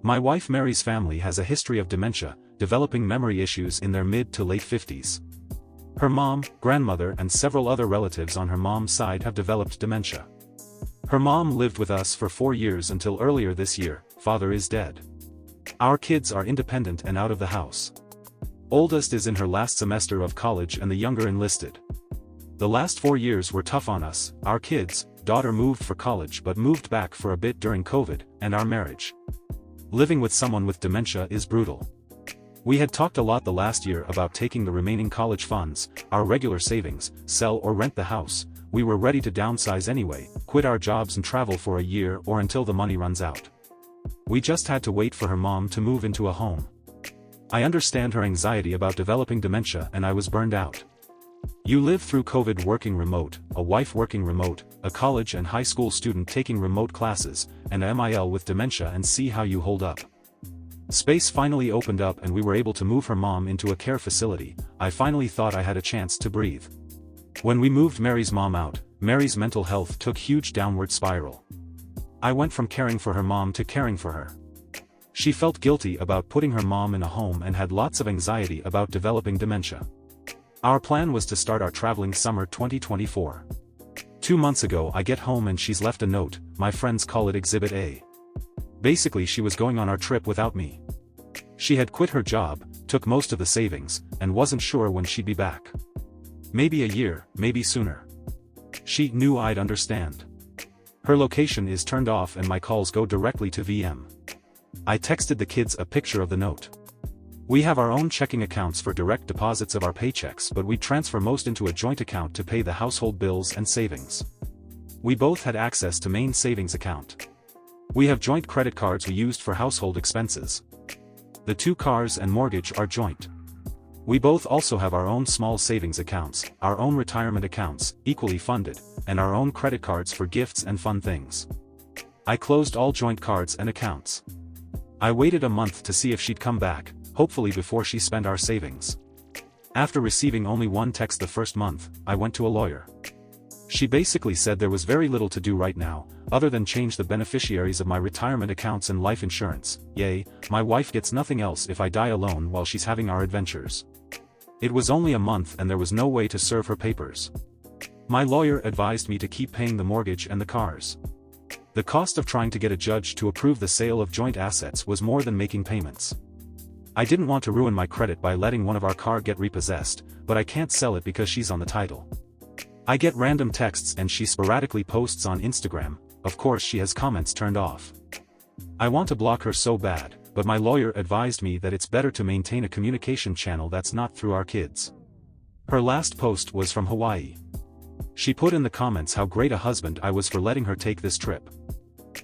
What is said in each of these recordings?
My wife Mary's family has a history of dementia, developing memory issues in their mid to late 50s. Her mom, grandmother and several other relatives on her mom's side have developed dementia. Her mom lived with us for 4 years until earlier this year. Father is dead. Our kids are independent and out of the house. Oldest is in her last semester of college and the younger enlisted. The last 4 years were tough on us. Our kids, daughter moved for college but moved back for a bit during COVID, and our marriage. Living with someone with dementia is brutal. We had talked a lot the last year about taking the remaining college funds, our regular savings, sell or rent the house. We were ready to downsize anyway, quit our jobs and travel for a year or until the money runs out. We just had to wait for her mom to move into a home. I understand her anxiety about developing dementia and I was burned out. You live through COVID working remote, a wife working remote, a college and high school student taking remote classes, and a MIL with dementia and see how you hold up. Space finally opened up and we were able to move her mom into a care facility. I finally thought I had a chance to breathe. When we moved Mary's mom out, Mary's mental health took huge downward spiral. I went from caring for her mom to caring for her. She felt guilty about putting her mom in a home and had lots of anxiety about developing dementia. Our plan was to start our traveling summer 2024. 2 months ago I get home and she's left a note. My friends call it Exhibit A. Basically she was going on our trip without me. She had quit her job, took most of the savings, and wasn't sure when she'd be back. Maybe a year, maybe sooner. She knew I'd understand. Her location is turned off and my calls go directly to VM. I texted the kids a picture of the note. We have our own checking accounts for direct deposits of our paychecks, but we transfer most into a joint account to pay the household bills and savings. We both had access to main savings account. We have joint credit cards we used for household expenses. The 2 cars and mortgage are joint. We both also have our own small savings accounts, our own retirement accounts, equally funded, and our own credit cards for gifts and fun things. I closed all joint cards and accounts. I waited a month to see if she'd come back, hopefully before she spent our savings. After receiving only one text the first month, I went to a lawyer. She basically said there was very little to do right now, other than change the beneficiaries of my retirement accounts and life insurance. Yay, my wife gets nothing else if I die alone while she's having our adventures. It was only a month and there was no way to serve her papers. My lawyer advised me to keep paying the mortgage and the cars. The cost of trying to get a judge to approve the sale of joint assets was more than making payments. I didn't want to ruin my credit by letting one of our car get repossessed, but I can't sell it because she's on the title. I get random texts and she sporadically posts on Instagram. Of course she has comments turned off. I want to block her so bad, but my lawyer advised me that it's better to maintain a communication channel that's not through our kids. Her last post was from Hawaii. She put in the comments how great a husband I was for letting her take this trip.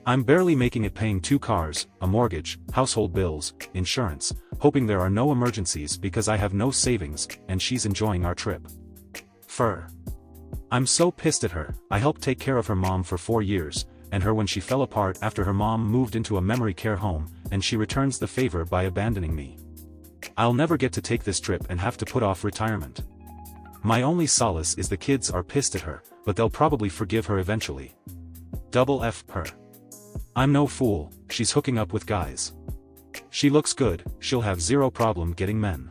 I'm barely making it paying 2 cars, a mortgage, household bills, insurance, hoping there are no emergencies because I have no savings, and she's enjoying our trip. I'm so pissed at her. I helped take care of her mom for 4 years, and her when she fell apart after her mom moved into a memory care home, and she returns the favor by abandoning me. I'll never get to take this trip and have to put off retirement. My only solace is the kids are pissed at her, but they'll probably forgive her eventually. Double F her. I'm no fool, she's hooking up with guys. She looks good, she'll have zero problem getting men.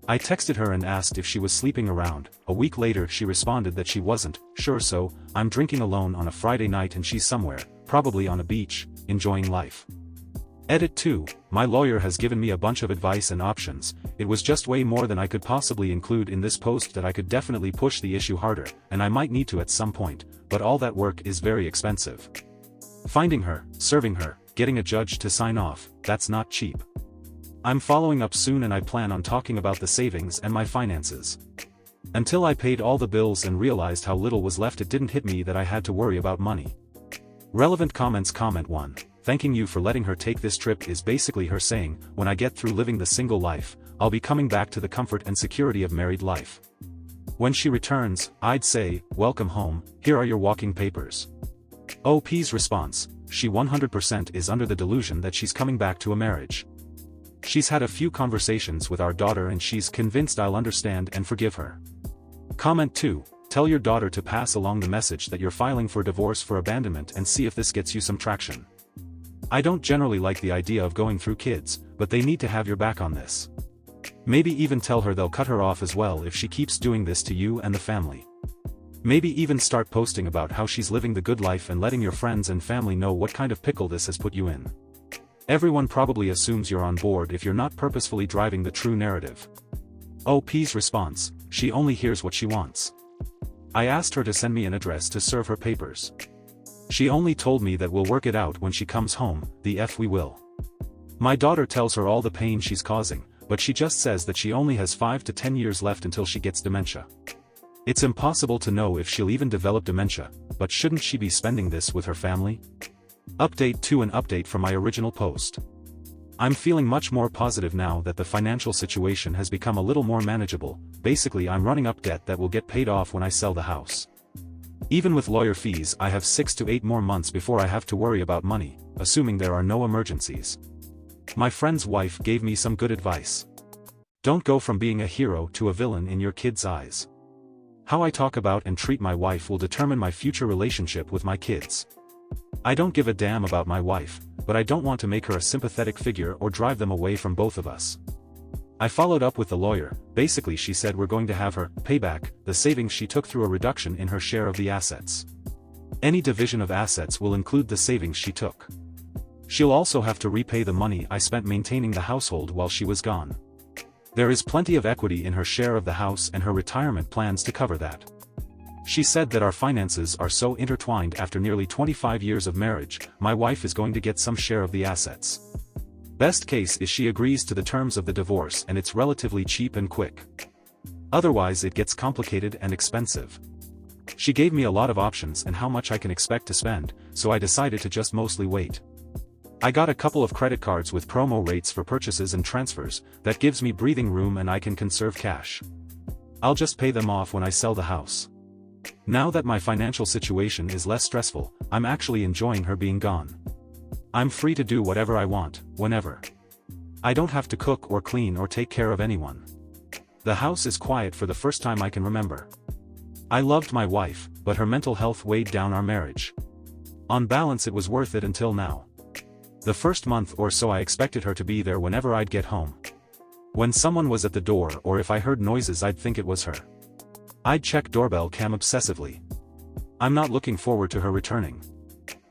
I texted her and asked if she was sleeping around. A week later she responded that she wasn't sure, so I'm drinking alone on a Friday night and she's somewhere, probably on a beach, enjoying life. Edit 2, my lawyer has given me a bunch of advice and options. It was just way more than I could possibly include in this post that I could definitely push the issue harder, and I might need to at some point, but all that work is very expensive. Finding her, serving her, getting a judge to sign off, that's not cheap. I'm following up soon and I plan on talking about the savings and my finances. Until I paid all the bills and realized how little was left, it didn't hit me that I had to worry about money. Relevant comments. Comment 1. Thanking you for letting her take this trip is basically her saying, when I get through living the single life, I'll be coming back to the comfort and security of married life. When she returns, I'd say, welcome home, here are your walking papers. OP's response, she 100% is under the delusion that she's coming back to a marriage. She's had a few conversations with our daughter and she's convinced I'll understand and forgive her. Comment 2, tell your daughter to pass along the message that you're filing for divorce for abandonment and see if this gets you some traction. I don't generally like the idea of going through kids, but they need to have your back on this. Maybe even tell her they'll cut her off as well if she keeps doing this to you and the family. Maybe even start posting about how she's living the good life and letting your friends and family know what kind of pickle this has put you in. Everyone probably assumes you're on board if you're not purposefully driving the true narrative. OP's response: she only hears what she wants. I asked her to send me an address to serve her papers. She only told me that we'll work it out when she comes home, the F we will. My daughter tells her all the pain she's causing, but she just says that she only has 5 to 10 years left until she gets dementia. It's impossible to know if she'll even develop dementia, but shouldn't she be spending this with her family? Update to an update from my original post. I'm feeling much more positive now that the financial situation has become a little more manageable. Basically, I'm running up debt that will get paid off when I sell the house. Even with lawyer fees, I have 6 to 8 more months before I have to worry about money, assuming there are no emergencies. My friend's wife gave me some good advice. Don't go from being a hero to a villain in your kids' eyes. How I talk about and treat my wife will determine my future relationship with my kids. I don't give a damn about my wife, but I don't want to make her a sympathetic figure or drive them away from both of us. I followed up with the lawyer. Basically, she said we're going to have her pay back the savings she took through a reduction in her share of the assets. Any division of assets will include the savings she took. She'll also have to repay the money I spent maintaining the household while she was gone. There is plenty of equity in her share of the house and her retirement plans to cover that. She said that our finances are so intertwined after nearly 25 years of marriage, my wife is going to get some share of the assets. Best case is she agrees to the terms of the divorce and it's relatively cheap and quick. Otherwise it gets complicated and expensive. She gave me a lot of options and how much I can expect to spend, so I decided to just mostly wait. I got a couple of credit cards with promo rates for purchases and transfers. That gives me breathing room and I can conserve cash. I'll just pay them off when I sell the house. Now that my financial situation is less stressful, I'm actually enjoying her being gone. I'm free to do whatever I want, whenever. I don't have to cook or clean or take care of anyone. The house is quiet for the first time I can remember. I loved my wife, but her mental health weighed down our marriage. On balance, it was worth it until now. The first month or so I expected her to be there whenever I'd get home. When someone was at the door or if I heard noises, I'd think it was her. I'd check doorbell cam obsessively. I'm not looking forward to her returning.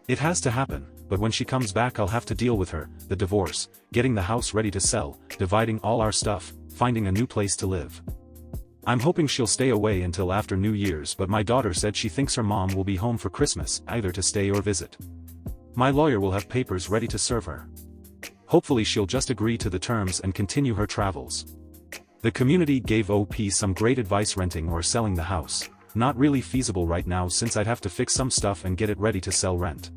It has to happen, but when she comes back I'll have to deal with her, the divorce, getting the house ready to sell, dividing all our stuff, finding a new place to live. I'm hoping she'll stay away until after New Year's, but my daughter said she thinks her mom will be home for Christmas, either to stay or visit. My lawyer will have papers ready to serve her. Hopefully she'll just agree to the terms and continue her travels. The community gave OP some great advice: renting or selling the house. Not really feasible right now since I'd have to fix some stuff and get it ready to sell. Rent.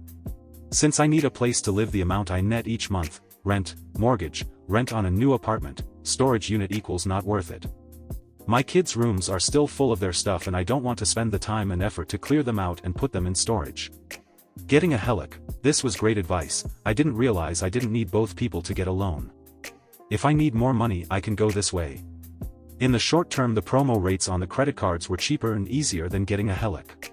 Since I need a place to live, the amount I net each month, rent, mortgage, rent on a new apartment, storage unit equals not worth it. My kids' rooms are still full of their stuff and I don't want to spend the time and effort to clear them out and put them in storage. Getting a helic. This was great advice. I didn't realize I didn't need both people to get a loan. If I need more money I can go this way. In the short term the promo rates on the credit cards were cheaper and easier than getting a helic.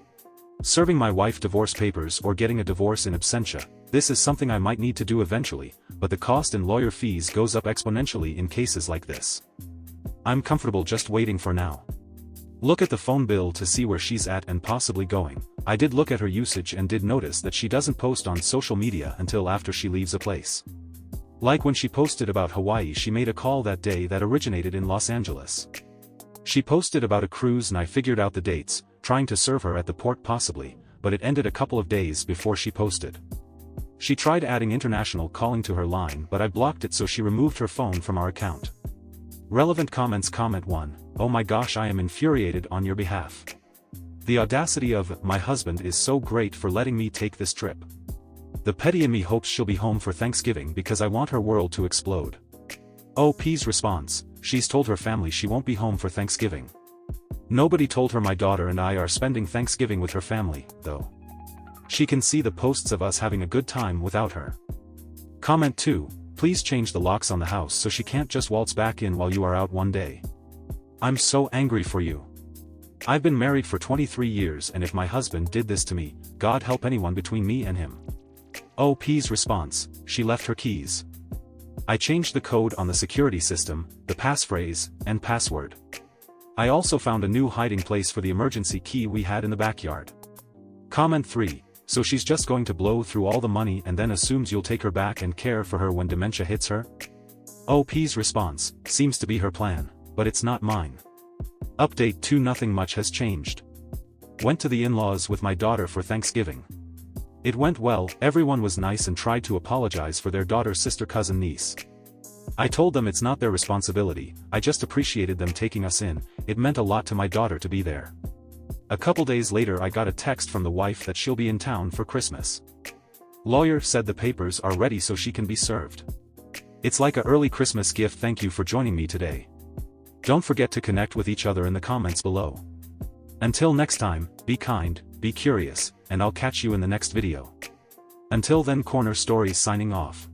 Serving my wife divorce papers or getting a divorce in absentia. This is something I might need to do eventually, but the cost and lawyer fees goes up exponentially in cases like this. I'm comfortable just waiting for now. Look at the phone bill to see where she's at and possibly going. I did look at her usage and did notice that she doesn't post on social media until after she leaves a place. Like when she posted about Hawaii, she made a call that day that originated in Los Angeles. She posted about a cruise and I figured out the dates, trying to serve her at the port possibly, but it ended a couple of days before she posted. She tried adding international calling to her line, but I blocked it, so she removed her phone from our account. Relevant comments. Comment 1. Oh my gosh, I am infuriated on your behalf. The audacity of my husband is so great for letting me take this trip. The petty in me hopes she'll be home for Thanksgiving because I want her world to explode. OP's response: she's told her family she won't be home for Thanksgiving. Nobody told her my daughter and I are spending Thanksgiving with her family, though. She can see the posts of us having a good time without her. Comment 2. Please change the locks on the house so she can't just waltz back in while you are out one day. I'm so angry for you. I've been married for 23 years and if my husband did this to me, God help anyone between me and him. OP's response, she left her keys. I changed the code on the security system, the passphrase, and password. I also found a new hiding place for the emergency key we had in the backyard. Comment 3, so she's just going to blow through all the money and then assumes you'll take her back and care for her when dementia hits her? OP's response, seems to be her plan, but it's not mine. Update 2. Nothing much has changed. Went to the in-laws with my daughter for Thanksgiving. It went well, everyone was nice and tried to apologize for their daughter's sister cousin niece. I told them it's not their responsibility, I just appreciated them taking us in, it meant a lot to my daughter to be there. A couple days later I got a text from the wife that she'll be in town for Christmas. Lawyer said the papers are ready so she can be served. It's like a early Christmas gift. Thank you for joining me today. Don't forget to connect with each other in the comments below. Until next time, be kind, be curious, and I'll catch you in the next video. Until then, Corner Stories signing off.